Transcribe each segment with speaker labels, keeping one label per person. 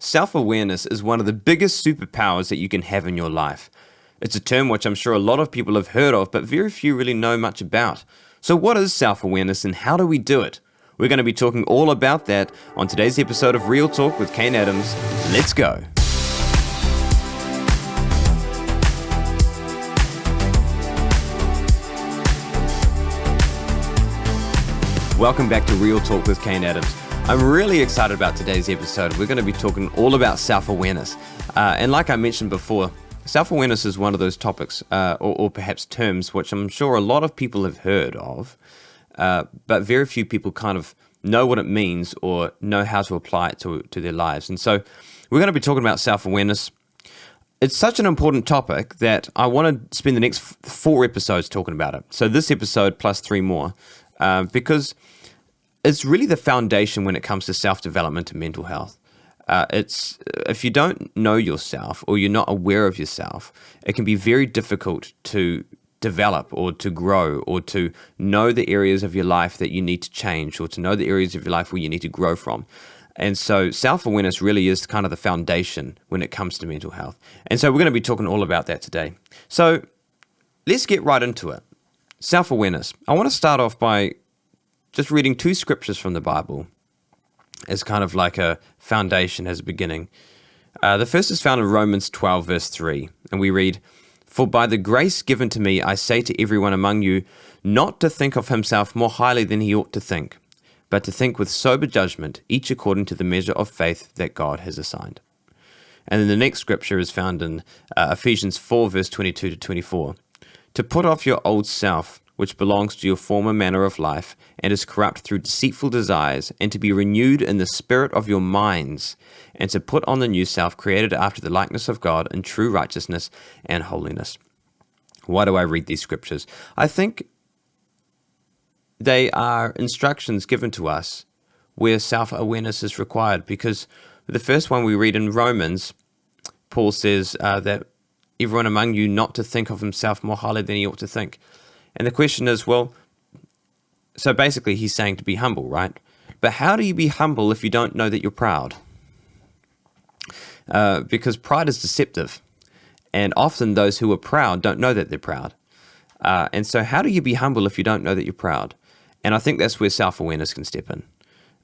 Speaker 1: self-awareness is one of the biggest superpowers that you can have in your life. It's a term which I'm sure a lot of people have heard of, but very few really know much about. So what is self-awareness and how do we do it? We're going to be talking all about that on today's episode of Real Talk with Kane Adams. Let's go. Welcome back to Real Talk with Kane Adams. I'm really excited about today's episode. We're going to be talking all about self-awareness. And like I mentioned before, self-awareness is one of those topics or perhaps terms which I'm sure a lot of people have heard of, but very few people kind of know what it means or know how to apply it to their lives. And so we're going to be talking about self-awareness. It's such an important topic that I want to spend the next 4 episodes talking about it. So this episode plus 3 more, because it's really the foundation when it comes to self-development and mental health. It's if you don't know yourself or you're not aware of yourself, it can be very difficult to develop or to grow or to know the areas of your life that you need to change or to know the areas of your life where you need to grow from. And so self-awareness really is kind of the foundation when it comes to mental health. And so we're going to be talking all about that today. So let's get right into it. Self-awareness. I want to start off by just reading 2 scriptures from the Bible as kind of like a foundation, as a beginning. The first is found in Romans 12, verse 3, and we read, "For by the grace given to me, I say to everyone among you, not to think of himself more highly than he ought to think, but to think with sober judgment, each according to the measure of faith that God has assigned." And then the next scripture is found in Ephesians 4, verse 22 to 24. "To put off your old self, which belongs to your former manner of life, and is corrupt through deceitful desires, and to be renewed in the spirit of your minds, and to put on the new self, created after the likeness of God in true righteousness and holiness." Why do I read these scriptures? I think they are instructions given to us where self-awareness is required, because the first one we read in Romans, Paul says that everyone among you not to think of himself more highly than he ought to think. And the question is, well, so basically he's saying to be humble, right? But how do you be humble if you don't know that you're proud? Because pride is deceptive. And often those who are proud don't know that they're proud. And so how do you be humble if you don't know that you're proud? And I think that's where self-awareness can step in.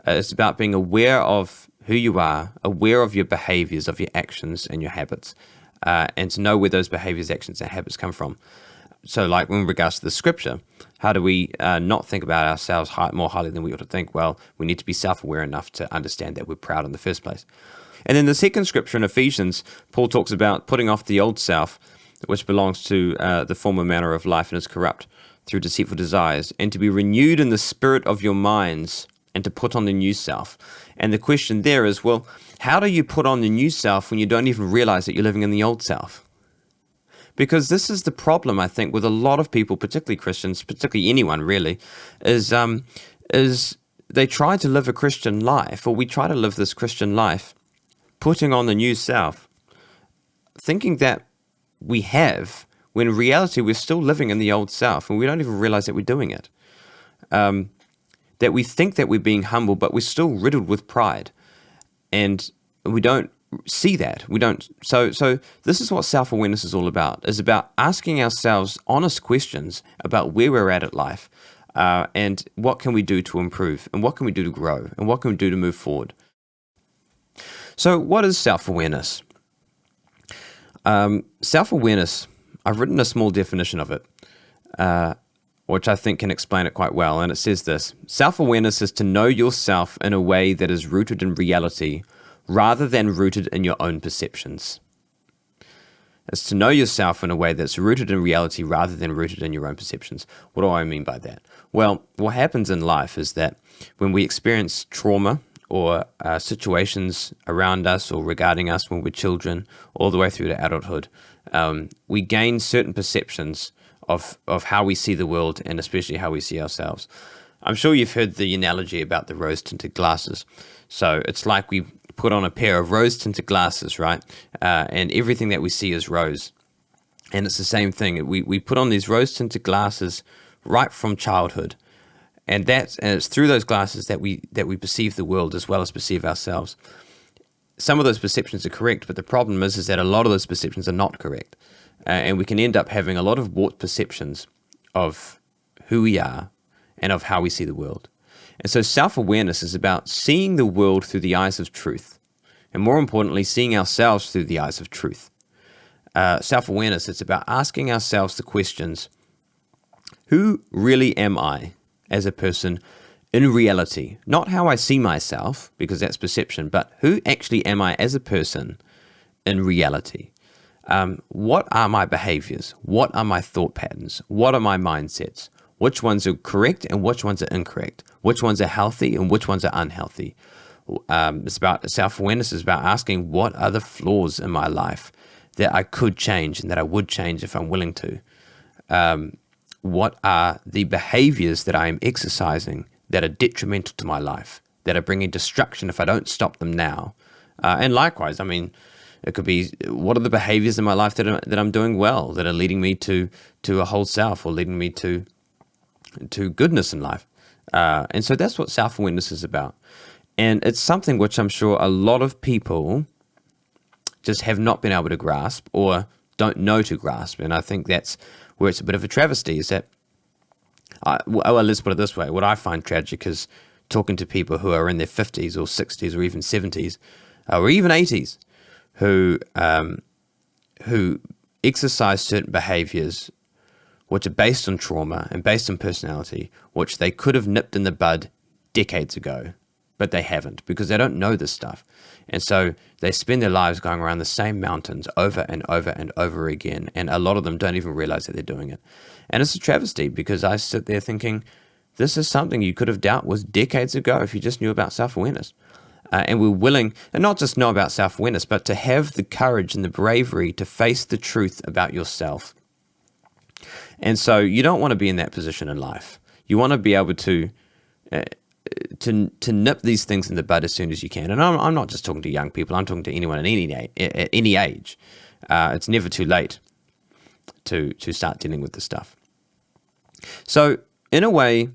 Speaker 1: It's about being aware of who you are, aware of your behaviors, of your actions and your habits, and to know where those behaviors, actions, and habits come from. So like in regards to the scripture, how do we not think about ourselves more highly than we ought to think? Well, we need to be self-aware enough to understand that we're proud in the first place. And then the second scripture in Ephesians, Paul talks about putting off the old self, which belongs to the former manner of life and is corrupt through deceitful desires, and to be renewed in the spirit of your minds, and to put on the new self. And the question there is, well, how do you put on the new self when you don't even realize that you're living in the old self? Because this is the problem, I think, with a lot of people, particularly Christians, particularly anyone really, is they try to live a Christian life, or we try to live this Christian life, putting on the new self, thinking that we have, when in reality we're still living in the old self, and we don't even realize that we're doing it. That we think that we're being humble, but we're still riddled with pride, and we don't see that. We don't. So this is what self-awareness is all about. It's about asking ourselves honest questions about where we're at life, and what can we do to improve, and what can we do to grow, and what can we do to move forward. So what is self-awareness? Self-awareness, I've written a small definition of it, which I think can explain it quite well, and it says this: self-awareness is to know yourself in a way that is rooted in reality, rather than rooted in your own perceptions. It's to know yourself in a way that's rooted in reality rather than rooted in your own perceptions. What do I mean by that? Well, what happens in life is that when we experience trauma or situations around us or regarding us when we're children, all the way through to adulthood, we gain certain perceptions of how we see the world and especially how we see ourselves. I'm sure you've heard the analogy about the rose-tinted glasses. So it's like we put on a pair of rose-tinted glasses, right? And everything that we see is rose. And it's the same thing. We put on these rose-tinted glasses right from childhood. And it's through those glasses that we perceive the world as well as perceive ourselves. some of those perceptions are correct, but the problem is that a lot of those perceptions are not correct. And we can end up having a lot of warped perceptions of who we are and of how we see the world. And so self-awareness is about seeing the world through the eyes of truth, and more importantly, seeing ourselves through the eyes of truth. Self-awareness, it's about asking ourselves the questions, who really am I as a person in reality? Not how I see myself, because that's perception, but who actually am I as a person in reality? What are my behaviors? What are my thought patterns? What are my mindsets? Which ones are correct and which ones are incorrect? Which ones are healthy and which ones are unhealthy? It's about self-awareness is about asking, what are the flaws in my life that I could change and that I would change if I'm willing to? What are the behaviors that I am exercising that are detrimental to my life, that are bringing destruction if I don't stop them now? And likewise, I mean, it could be, what are the behaviors in my life that I'm doing well, that are leading me to a whole self, or leading me to goodness in life? And so that's what self-awareness is about. And it's something which I'm sure a lot of people just have not been able to grasp or don't know to grasp. And I think that's where it's a bit of a travesty, is that, well, let's put it this way. What I find tragic is talking to people who are in their 50s or 60s or even 70s or even 80s who exercise certain behaviors which are based on trauma and based on personality, which they could have nipped in the bud decades ago, but they haven't, because they don't know this stuff. And so they spend their lives going around the same mountains over and over and over again, and a lot of them don't even realize that they're doing it. And it's a travesty, because I sit there thinking, this is something you could have dealt with decades ago if you just knew about self-awareness. And we're willing, and not just know about self-awareness, but to have the courage and the bravery to face the truth about yourself. And so you don't want to be in that position in life. You want to be able to nip these things in the bud as soon as you can. And I'm not just talking to young people. I'm talking to anyone at any age. It's never too late to start dealing with this stuff. So in a way,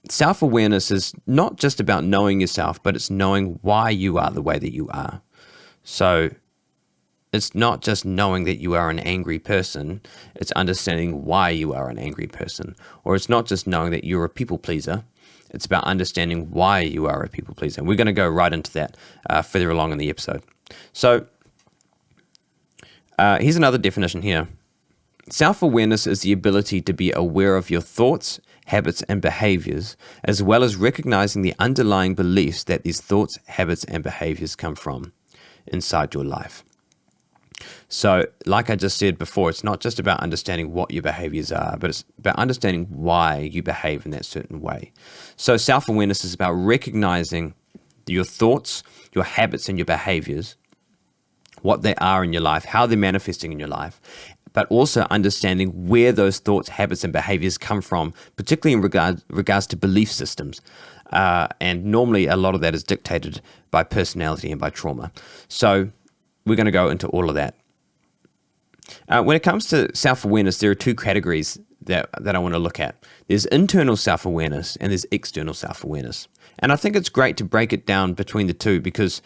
Speaker 1: self-awareness is not just about knowing yourself, but it's knowing why you are the way that you are. So it's not just knowing that you are an angry person, it's understanding why you are an angry person. Or it's not just knowing that you're a people pleaser, it's about understanding why you are a people pleaser. And we're going to go right into that further along in the episode. So here's another definition here. Self-awareness is the ability to be aware of your thoughts, habits, and behaviors, as well as recognizing the underlying beliefs that these thoughts, habits, and behaviors come from inside your life. So, like I just said before, it's not just about understanding what your behaviors are, but it's about understanding why you behave in that certain way. So, self-awareness is about recognizing your thoughts, your habits, and your behaviors, what they are in your life, how they're manifesting in your life, but also understanding where those thoughts, habits, and behaviors come from, particularly in regards to belief systems. And normally a lot of that is dictated by personality and by trauma. So we're going to go into all of that. When it comes to self-awareness, there are two categories that I want to look at. There's internal self-awareness and there's external self-awareness. And I think it's great to break it down between the two because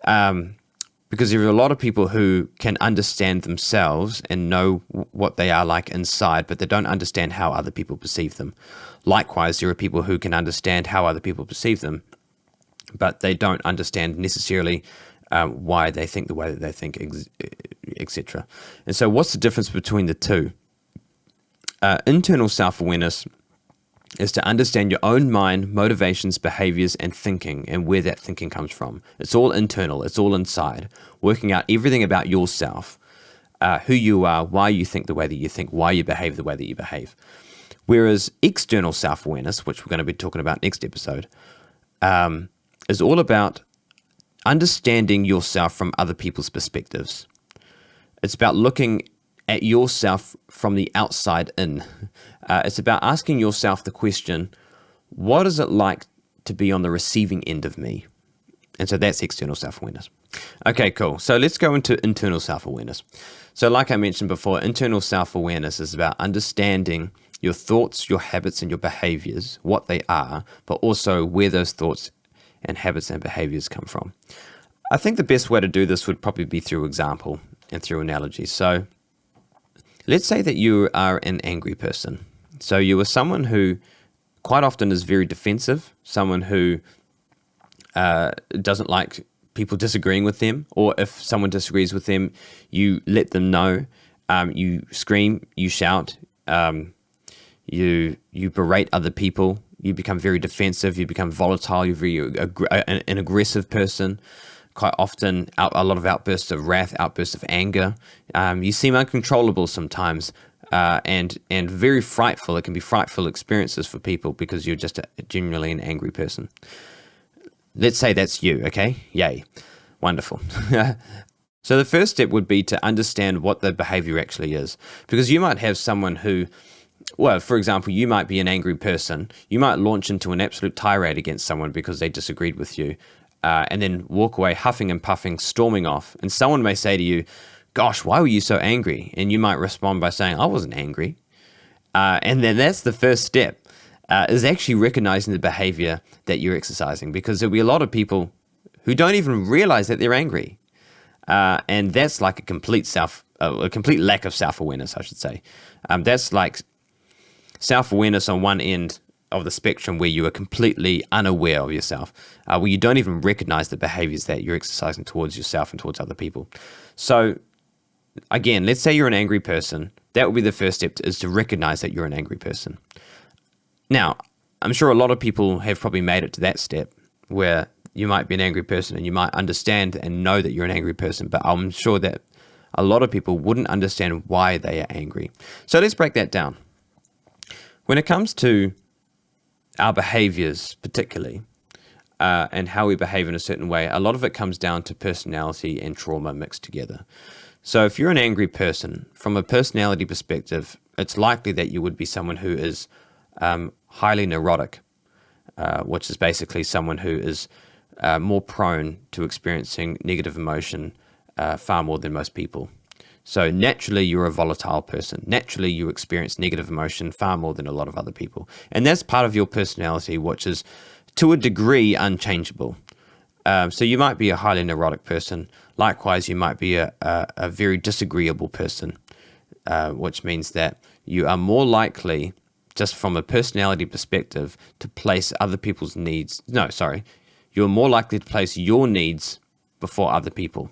Speaker 1: there are a lot of people who can understand themselves and know what they are like inside, but they don't understand how other people perceive them. Likewise, there are people who can understand how other people perceive them, but they don't understand necessarily why they think the way that they think, etc. And so what's the difference between the two? Internal self-awareness is to understand your own mind, motivations, behaviors, and thinking, and where that thinking comes from. It's all internal. It's all inside. Working out everything about yourself, who you are, why you think the way that you think, why you behave the way that you behave. Whereas external self-awareness, which we're going to be talking about next episode, is all about understanding yourself from other people's perspectives. It's about looking at yourself from the outside in. It's about asking yourself the question, what is it like to be on the receiving end of me? And so that's external self-awareness. Okay, cool. So let's go into internal self-awareness. So like I mentioned before, internal self-awareness is about understanding your thoughts, your habits, and your behaviors, what they are, but also where those thoughts and habits and behaviors come from. I think the best way to do this would probably be through example and through analogy. So let's say that you are an angry person. So you are someone who quite often is very defensive, someone who doesn't like people disagreeing with them, or if someone disagrees with them, you let them know. You scream, you shout, you berate other people. You become very defensive. You become volatile. You're an aggressive person. Quite often, a lot of outbursts of wrath, outbursts of anger. You seem uncontrollable sometimes, and very frightful. It can be frightful experiences for people because you're just genuinely an angry person. Let's say that's you, okay? Yay. Wonderful. So the first step would be to understand what the behavior actually is. Because you might have someone who, well, for example, you might be an angry person. You might launch into an absolute tirade against someone because they disagreed with you, and then walk away huffing and puffing, storming off. And someone may say to you, gosh, why were you so angry? And you might respond by saying, I wasn't angry. And then that's the first step. Is actually recognizing the behavior that you're exercising, because there'll be a lot of people who don't even realize that they're angry. And that's like a complete lack of self-awareness, I should say. That's like self-awareness on one end of the spectrum where you are completely unaware of yourself, where you don't even recognize the behaviors that you're exercising towards yourself and towards other people. So again, let's say you're an angry person. That would be the first step, is to recognize that you're an angry person. Now, I'm sure a lot of people have probably made it to that step where you might be an angry person and you might understand and know that you're an angry person, but I'm sure that a lot of people wouldn't understand why they are angry. So let's break that down. When it comes to our behaviors particularly, and how we behave in a certain way, a lot of it comes down to personality and trauma mixed together. So if you're an angry person, from a personality perspective, it's likely that you would be someone who is highly neurotic, which is basically someone who is more prone to experiencing negative emotion far more than most people. So naturally, you're a volatile person. Naturally, you experience negative emotion far more than a lot of other people. And that's part of your personality, which is, to a degree, unchangeable. So you might be a highly neurotic person. Likewise, you might be a very disagreeable person, which means that you are more likely, just from a personality perspective, to place other people's needs. No, sorry. You're more likely to place your needs before other people.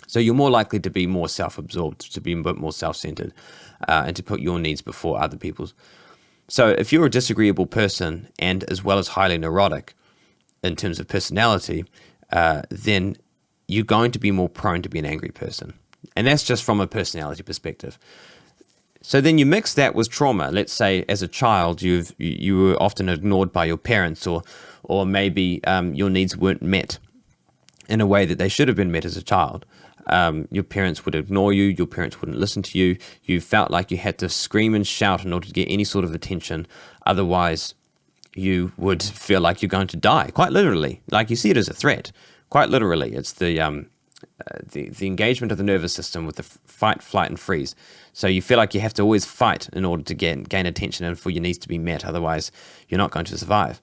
Speaker 1: So you're more likely to be more self-absorbed, to be a bit more self-centered, and to put your needs before other people's. So if you're a disagreeable person and as well as highly neurotic in terms of personality, then you're going to be more prone to be an angry person. And that's just from a personality perspective. So then you mix that with trauma. Let's say as a child, you were often ignored by your parents, or maybe your needs weren't met in a way that they should have been met as a child. Your parents would ignore you. Your parents wouldn't listen to you. You felt like you had to scream and shout in order to get any sort of attention. Otherwise, you would feel like you're going to die, quite literally. Like you see it as a threat, quite literally. It's the engagement of the nervous system with the fight, flight, and freeze. So you feel like you have to always fight in order to gain attention and for your needs to be met. Otherwise, you're not going to survive.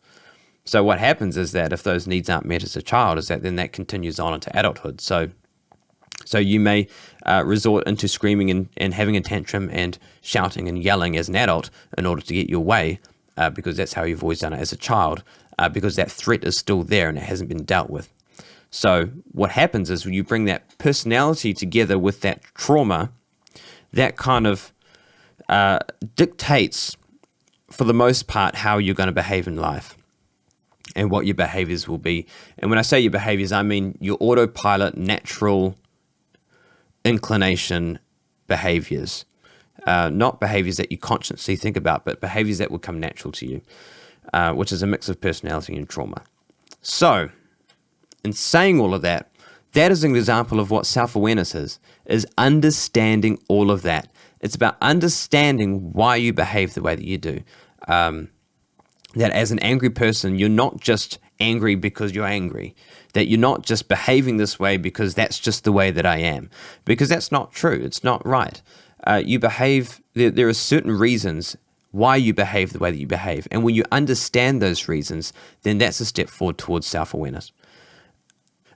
Speaker 1: So what happens is that if those needs aren't met as a child, is that then that continues on into adulthood. So you may resort into screaming and having a tantrum and shouting and yelling as an adult in order to get your way, because that's how you've always done it as a child, because that threat is still there and it hasn't been dealt with. So what happens is when you bring that personality together with that trauma, that kind of dictates, for the most part, how you're going to behave in life and what your behaviors will be. And when I say your behaviors, I mean your autopilot, natural inclination behaviors, not behaviors that you consciously think about, but behaviors that will come natural to you, which is a mix of personality and trauma. So in saying all of that, that is an example of what self-awareness is understanding all of that. It's about understanding why you behave the way that you do. That as an angry person, you're not just angry because you're angry. That you're not just behaving this way because that's just the way that I am. Because that's not true. It's not right. You behave, there are certain reasons why you behave the way that you behave. And when you understand those reasons, then that's a step forward towards self-awareness.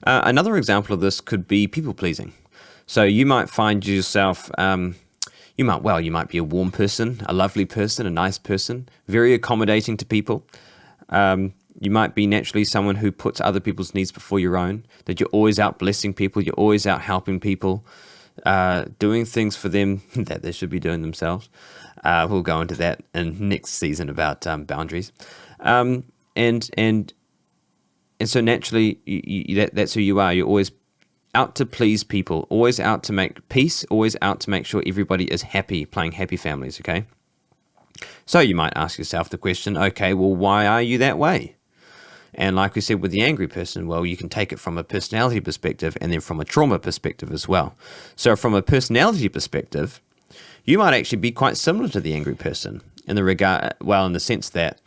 Speaker 1: Another example of this could be people pleasing. So you might find yourself, you might be a warm person, a lovely person, a nice person, very accommodating to people. You might be naturally someone who puts other people's needs before your own, that you're always out blessing people, you're always out helping people, doing things for them that they should be doing themselves. We'll go into that in next season about boundaries. And so naturally, that's who you are. You're always out to please people, always out to make peace, always out to make sure everybody is happy, playing happy families, okay? So you might ask yourself the question, okay, well, why are you that way? And like we said with the angry person, well, you can take it from a personality perspective and then from a trauma perspective as well. So from a personality perspective, you might actually be quite similar to the angry person in the sense that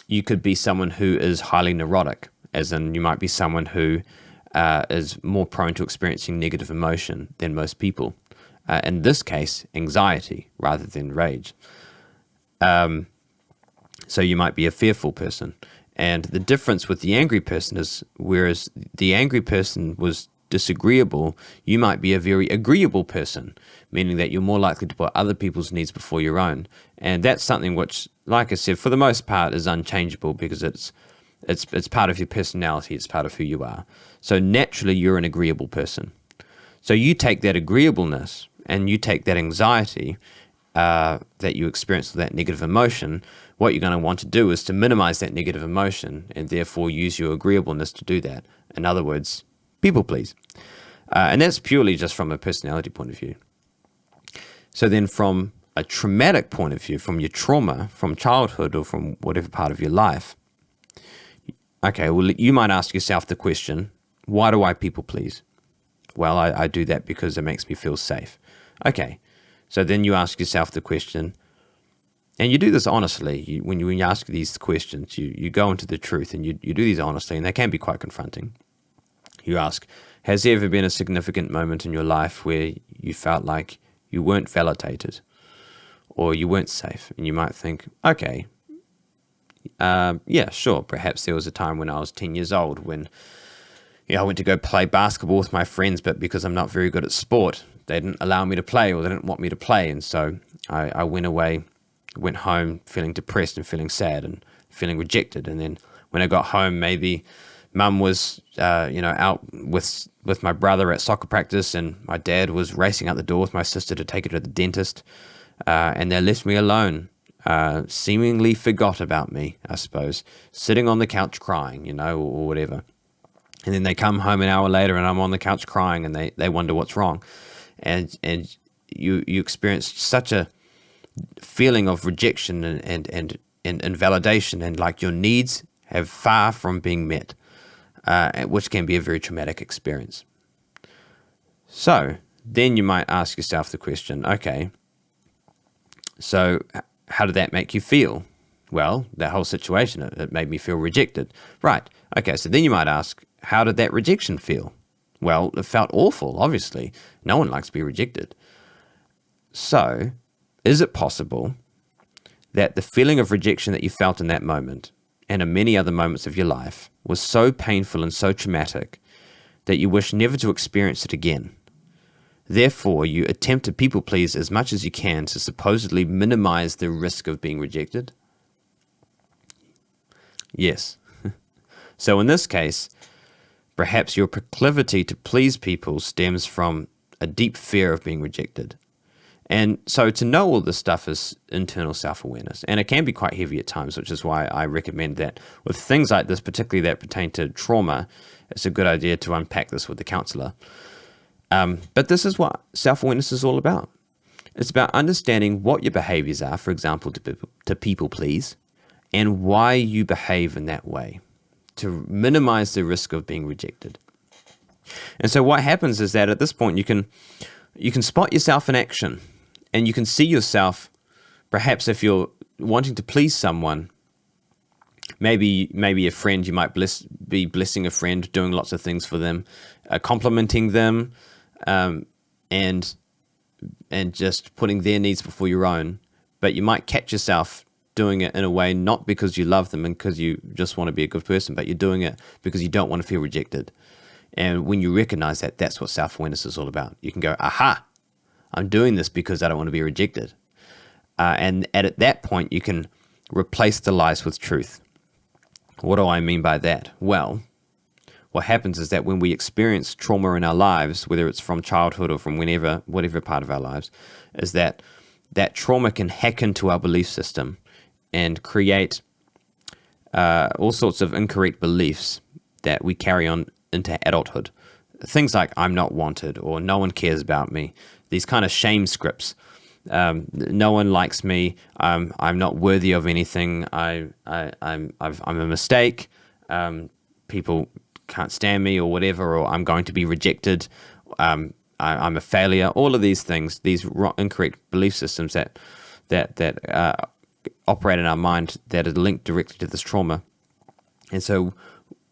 Speaker 1: you could be someone who is highly neurotic, as in you might be someone who is more prone to experiencing negative emotion than most people. In this case, anxiety rather than rage. So you might be a fearful person. And the difference with the angry person is, whereas the angry person was disagreeable, you might be a very agreeable person, meaning that you're more likely to put other people's needs before your own. And that's something which, like I said, for the most part is unchangeable because it's part of your personality, it's part of who you are. So naturally, you're an agreeable person. So you take that agreeableness and you take that anxiety that you experience with that negative emotion. What you're going to want to do is to minimize that negative emotion and therefore use your agreeableness to do that. In other words, people please. And that's purely just from a personality point of view. So then from a traumatic point of view, from your trauma, from childhood or from whatever part of your life, okay, well, you might ask yourself the question, why do I people please? Well, I do that because it makes me feel safe. Okay, so then you ask yourself the question, and you do this honestly. When you ask these questions, you go into the truth and you do these honestly, and they can be quite confronting. You ask, has there ever been a significant moment in your life where you felt like you weren't validated or you weren't safe? And you might think, okay, yeah, sure. Perhaps there was a time when I was 10 years old when I went to go play basketball with my friends, but because I'm not very good at sport, they didn't allow me to play or they didn't want me to play. And so I went home feeling depressed and feeling sad and feeling rejected. And then when I got home, maybe mum was, out with my brother at soccer practice, and my dad was racing out the door with my sister to take her to the dentist. And they left me alone, seemingly forgot about me, I suppose, sitting on the couch crying, or whatever. And then they come home an hour later and I'm on the couch crying and they wonder what's wrong. And you experience such a feeling of rejection and invalidation, and like your needs have far from being met, which can be a very traumatic experience. So then you might ask yourself the question, okay, so how did that make you feel? Well, that whole situation, it made me feel rejected. Right. Okay, so then you might ask, how did that rejection feel? Well, it felt awful, obviously. No one likes to be rejected. So, is it possible that the feeling of rejection that you felt in that moment and in many other moments of your life was so painful and so traumatic that you wish never to experience it again? Therefore, you attempt to people please as much as you can to supposedly minimize the risk of being rejected? Yes. So in this case, perhaps your proclivity to please people stems from a deep fear of being rejected. And so to know all this stuff is internal self-awareness. And it can be quite heavy at times, which is why I recommend that with things like this, particularly that pertain to trauma, it's a good idea to unpack this with the counselor. But this is what self-awareness is all about. It's about understanding what your behaviors are, for example, to people please, and why you behave in that way to minimize the risk of being rejected. And so what happens is that at this point you can spot yourself in action, and you can see yourself, perhaps if you're wanting to please someone, maybe a friend, you might be blessing a friend, doing lots of things for them, complimenting them, and just putting their needs before your own. But you might catch yourself doing it in a way not because you love them and because you just want to be a good person, but you're doing it because you don't want to feel rejected. And when you recognize that, that's what self-awareness is all about. You can go, aha, I'm doing this because I don't want to be rejected. And at that point, you can replace the lies with truth. What do I mean by that? Well, what happens is that when we experience trauma in our lives, whether it's from childhood or from whatever part of our lives, is that trauma can hack into our belief system and create all sorts of incorrect beliefs that we carry on into adulthood. Things like I'm not wanted, or no one cares about me. These kind of shame scripts. No one likes me. I'm not worthy of anything. I'm a mistake. People can't stand me, or whatever. Or I'm going to be rejected. I'm a failure. All of these things, these incorrect belief systems that operate in our mind that are linked directly to this trauma. And so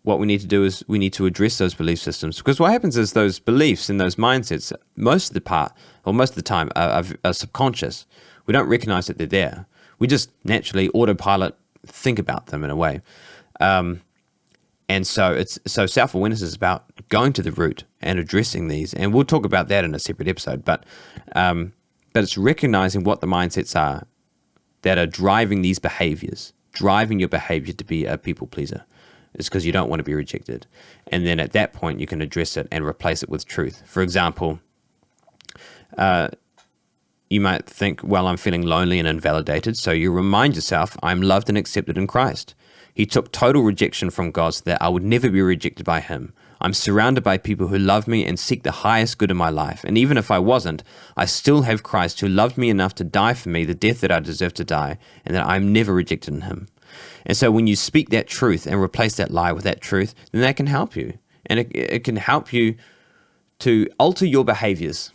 Speaker 1: what we need to do is we need to address those belief systems, because what happens is those beliefs and those mindsets, most of the time are subconscious. We don't recognize that they're there. We just naturally autopilot think about them in a way. And so self-awareness is about going to the root and addressing these. And we'll talk about that in a separate episode. But it's recognizing what the mindsets are that are driving these behaviors, driving your behavior to be a people pleaser. It's because you don't want to be rejected. And then at that point, you can address it and replace it with truth. For example, you might think, well, I'm feeling lonely and invalidated. So you remind yourself, I'm loved and accepted in Christ. He took total rejection from God so that I would never be rejected by him. I'm surrounded by people who love me and seek the highest good in my life. And even if I wasn't, I still have Christ who loved me enough to die for me, the death that I deserve to die, and that I'm never rejected in him. And so when you speak that truth and replace that lie with that truth, then that can help you. And it can help you to alter your behaviors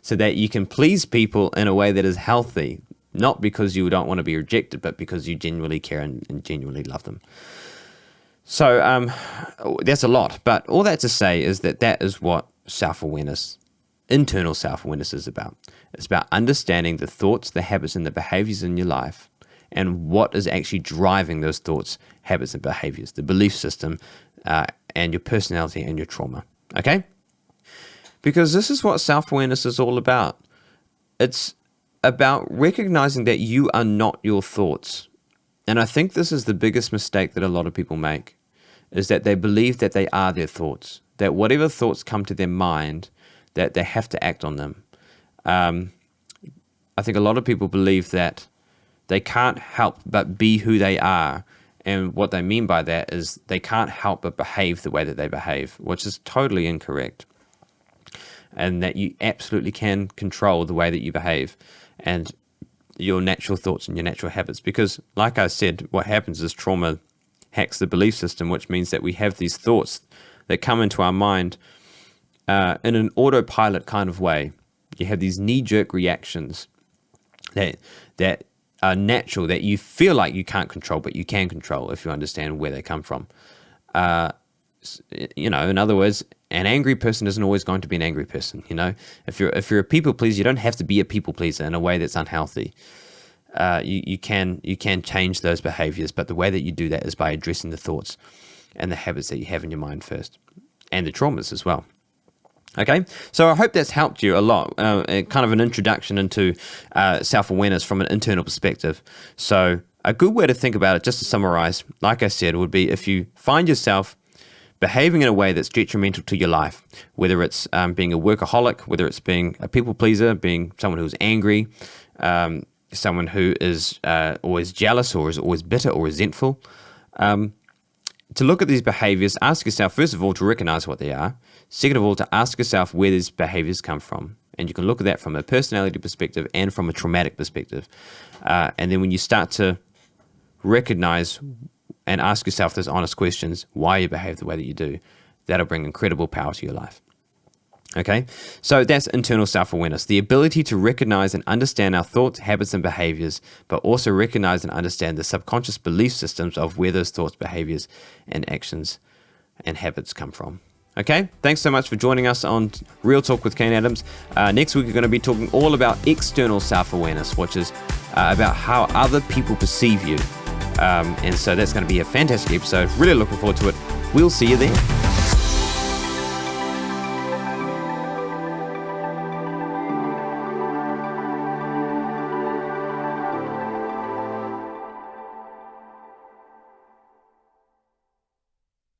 Speaker 1: so that you can please people in a way that is healthy, not because you don't want to be rejected, but because you genuinely care and genuinely love them. So that's a lot. But all that to say is that is what self-awareness, internal self-awareness is about. It's about understanding the thoughts, the habits, and the behaviors in your life, and what is actually driving those thoughts, habits, and behaviors, the belief system, and your personality and your trauma. Okay? Because this is what self-awareness is all about. It's about recognizing that you are not your thoughts. And I think this is the biggest mistake that a lot of people make, is that they believe that they are their thoughts, that whatever thoughts come to their mind, that they have to act on them. I think a lot of people believe that they can't help but be who they are. And what they mean by that is they can't help but behave the way that they behave, which is totally incorrect. And that you absolutely can control the way that you behave and your natural thoughts and your natural habits. Because like I said, what happens is trauma hacks the belief system, which means that we have these thoughts that come into our mind in an autopilot kind of way. You have these knee-jerk reactions that are natural, that you feel like you can't control, but you can control if you understand where they come from. In other words, an angry person isn't always going to be an angry person. If you're a people pleaser, you don't have to be a people pleaser in a way that's unhealthy. You can change those behaviors, but the way that you do that is by addressing the thoughts and the habits that you have in your mind first, and the traumas as well. Okay, so I hope that's helped you a lot, kind of an introduction into self-awareness from an internal perspective. So a good way to think about it, just to summarize, like I said, would be if you find yourself behaving in a way that's detrimental to your life, whether it's being a workaholic, whether it's being a people pleaser, being someone who's angry, someone who is always jealous or is always bitter or resentful, to look at these behaviors, ask yourself, first of all, to recognize what they are. Second of all, to ask yourself where these behaviors come from. And you can look at that from a personality perspective and from a traumatic perspective. And then when you start to recognize and ask yourself those honest questions, why you behave the way that you do, that'll bring incredible power to your life. Okay, so that's internal self-awareness, the ability to recognize and understand our thoughts, habits, and behaviors, but also recognize and understand the subconscious belief systems of where those thoughts, behaviors, and actions and habits come from. Okay, thanks so much for joining us on Real Talk with Kane Adams. Next week, we're going to be talking all about external self-awareness, which is about how other people perceive you. And so that's going to be a fantastic episode. Really looking forward to it. We'll see you then.